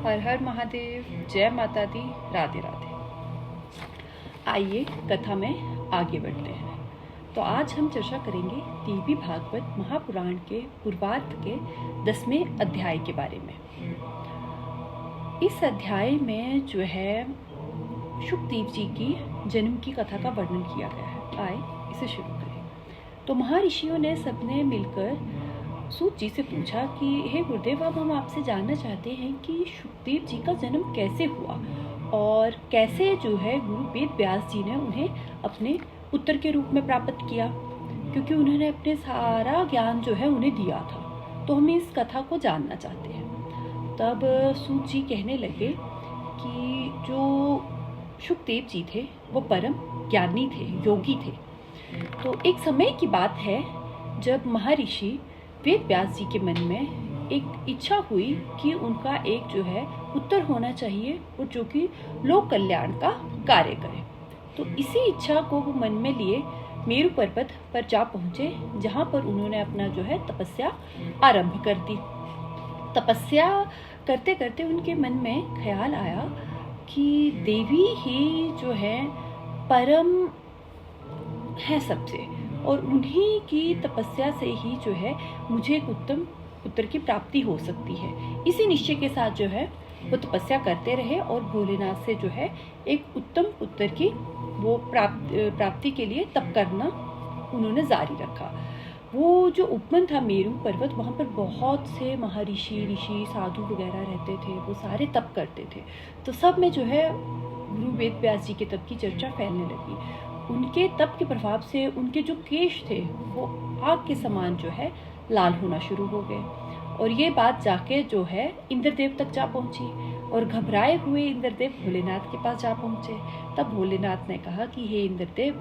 हर हर महादेव, जय माता दी, राधे राधे। आइए कथा में आगे बढ़ते हैं। तो आज हम चर्चा करेंगे देवी भागवत महापुराण के पूर्वार्ध के 10वें अध्याय के बारे में। इस अध्याय में जो है शुकदेव जी की जन्म की कथा का वर्णन किया गया है। आइए इसे शुरू करें। तो महर्षियों ने सबने मिलकर सूत जी से पूछा कि हे गुरुदेव, अब हम आपसे जानना चाहते हैं कि शुकदेव जी का जन्म कैसे हुआ और कैसे जो है गुरु वेद व्यास जी ने उन्हें अपने उत्तर के रूप में प्राप्त किया, क्योंकि उन्होंने अपने सारा ज्ञान जो है उन्हें दिया था। तो हम इस कथा को जानना चाहते हैं। तब सूत जी कहने लगे कि जो शुकदेव जी थे वो परम ज्ञानी थे, योगी थे। तो एक समय की बात है जब महर्षि वेद व्यास जी के मन में एक इच्छा हुई कि उनका एक जो है उत्तर होना चाहिए और जो कि लोक कल्याण का कार्य करे। तो इसी इच्छा को वो मन में लिए मेरु पर्वत पर जा पहुँचे, जहाँ पर उन्होंने अपना जो है तपस्या आरंभ कर दी। तपस्या करते करते उनके मन में ख्याल आया कि देवी ही जो है परम है सबसे, और उन्हीं की तपस्या से ही जो है मुझे एक उत्तम पुत्र की प्राप्ति हो सकती है। इसी निश्चय के साथ जो है वो तपस्या करते रहे और भोलेनाथ से जो है एक उत्तम पुत्र की वो प्राप्ति के लिए तप करना उन्होंने जारी रखा। वो जो उपवन था मेरु पर्वत, वहाँ पर बहुत से महर्षि, ऋषि, साधु वगैरह रहते थे। वो सारे तप करते थे। तो सब में जो है गुरु वेद व्यास जी के तप की चर्चा फैलने लगी। उनके तप के प्रभाव से उनके जो केश थे वो आग के समान जो है लाल होना शुरू हो गए, और ये बात जाके जो है इंद्रदेव तक जा पहुंची। और घबराए हुए इंद्रदेव भोलेनाथ के पास जा पहुंचे। तब भोलेनाथ ने कहा कि हे इंद्रदेव,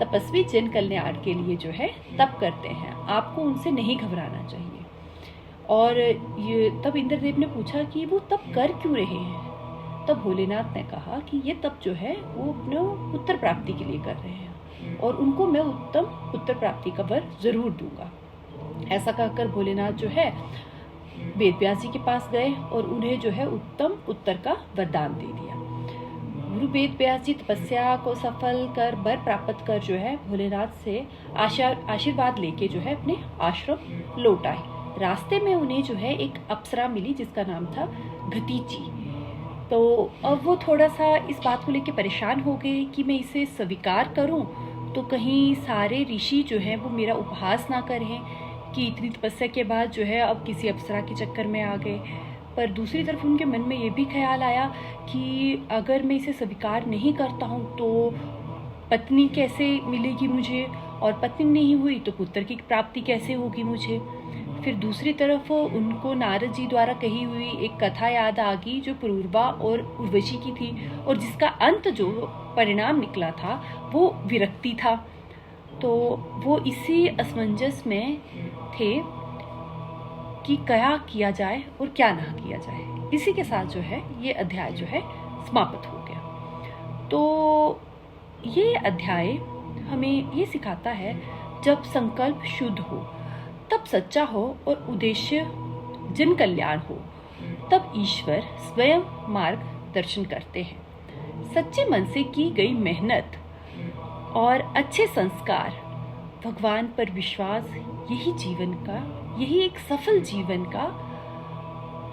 तपस्वी जन कल्याण के लिए जो है तप करते हैं, आपको उनसे नहीं घबराना चाहिए। और ये तब इंद्रदेव ने पूछा कि वो तप कर क्यों रहे हैं। तब भोलेनाथ ने कहा कि ये तप जो है वो अपने उत्तर प्राप्ति के लिए कर रहे हैं और उनको मैं उत्तम उत्तर प्राप्ति का वर जरूर दूंगा। ऐसा कहकर भोलेनाथ जो है वेद व्यास जी के पास गए और उन्हें जो है उत्तम उत्तर का वरदान दे दिया। गुरु वेद व्यास जी तपस्या को सफल कर वर प्राप्त कर जो है भोलेनाथ से आशीर्वाद लेके जो है अपने आश्रम लौट आए। रास्ते में उन्हें जो है एक अप्सरा मिली जिसका नाम था घतीची। तो अब वो थोड़ा सा इस बात को लेके परेशान हो गए कि मैं इसे स्वीकार करूं तो कहीं सारे ऋषि जो हैं वो मेरा उपहास ना करें कि इतनी तपस्या के बाद जो है अब किसी अप्सरा के चक्कर में आ गए। पर दूसरी तरफ उनके मन में ये भी ख्याल आया कि अगर मैं इसे स्वीकार नहीं करता हूँ तो पत्नी कैसे मिलेगी मुझे, और पत्नी नहीं हुई तो पुत्र की प्राप्ति कैसे होगी मुझे। फिर दूसरी तरफ उनको नारद जी द्वारा कही हुई एक कथा याद आ गई जो पुरूरवा और उर्वशी की थी, और जिसका अंत जो परिणाम निकला था वो विरक्ति था। तो वो इसी असमंजस में थे कि क्या किया जाए और क्या ना किया जाए। इसी के साथ जो है ये अध्याय जो है समाप्त हो गया। तो ये अध्याय हमें ये सिखाता है, जब संकल्प शुद्ध हो, तब सच्चा हो और उद्देश्य जन कल्याण हो, तब ईश्वर स्वयं मार्गदर्शन करते हैं। सच्चे मन से की गई मेहनत और अच्छे संस्कार, भगवान पर विश्वास, यही एक सफल जीवन का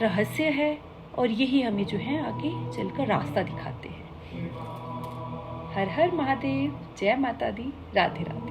रहस्य है, और यही हमें जो है आगे चलकर रास्ता दिखाते हैं। हर हर महादेव, जय माता दी, राधे राधे।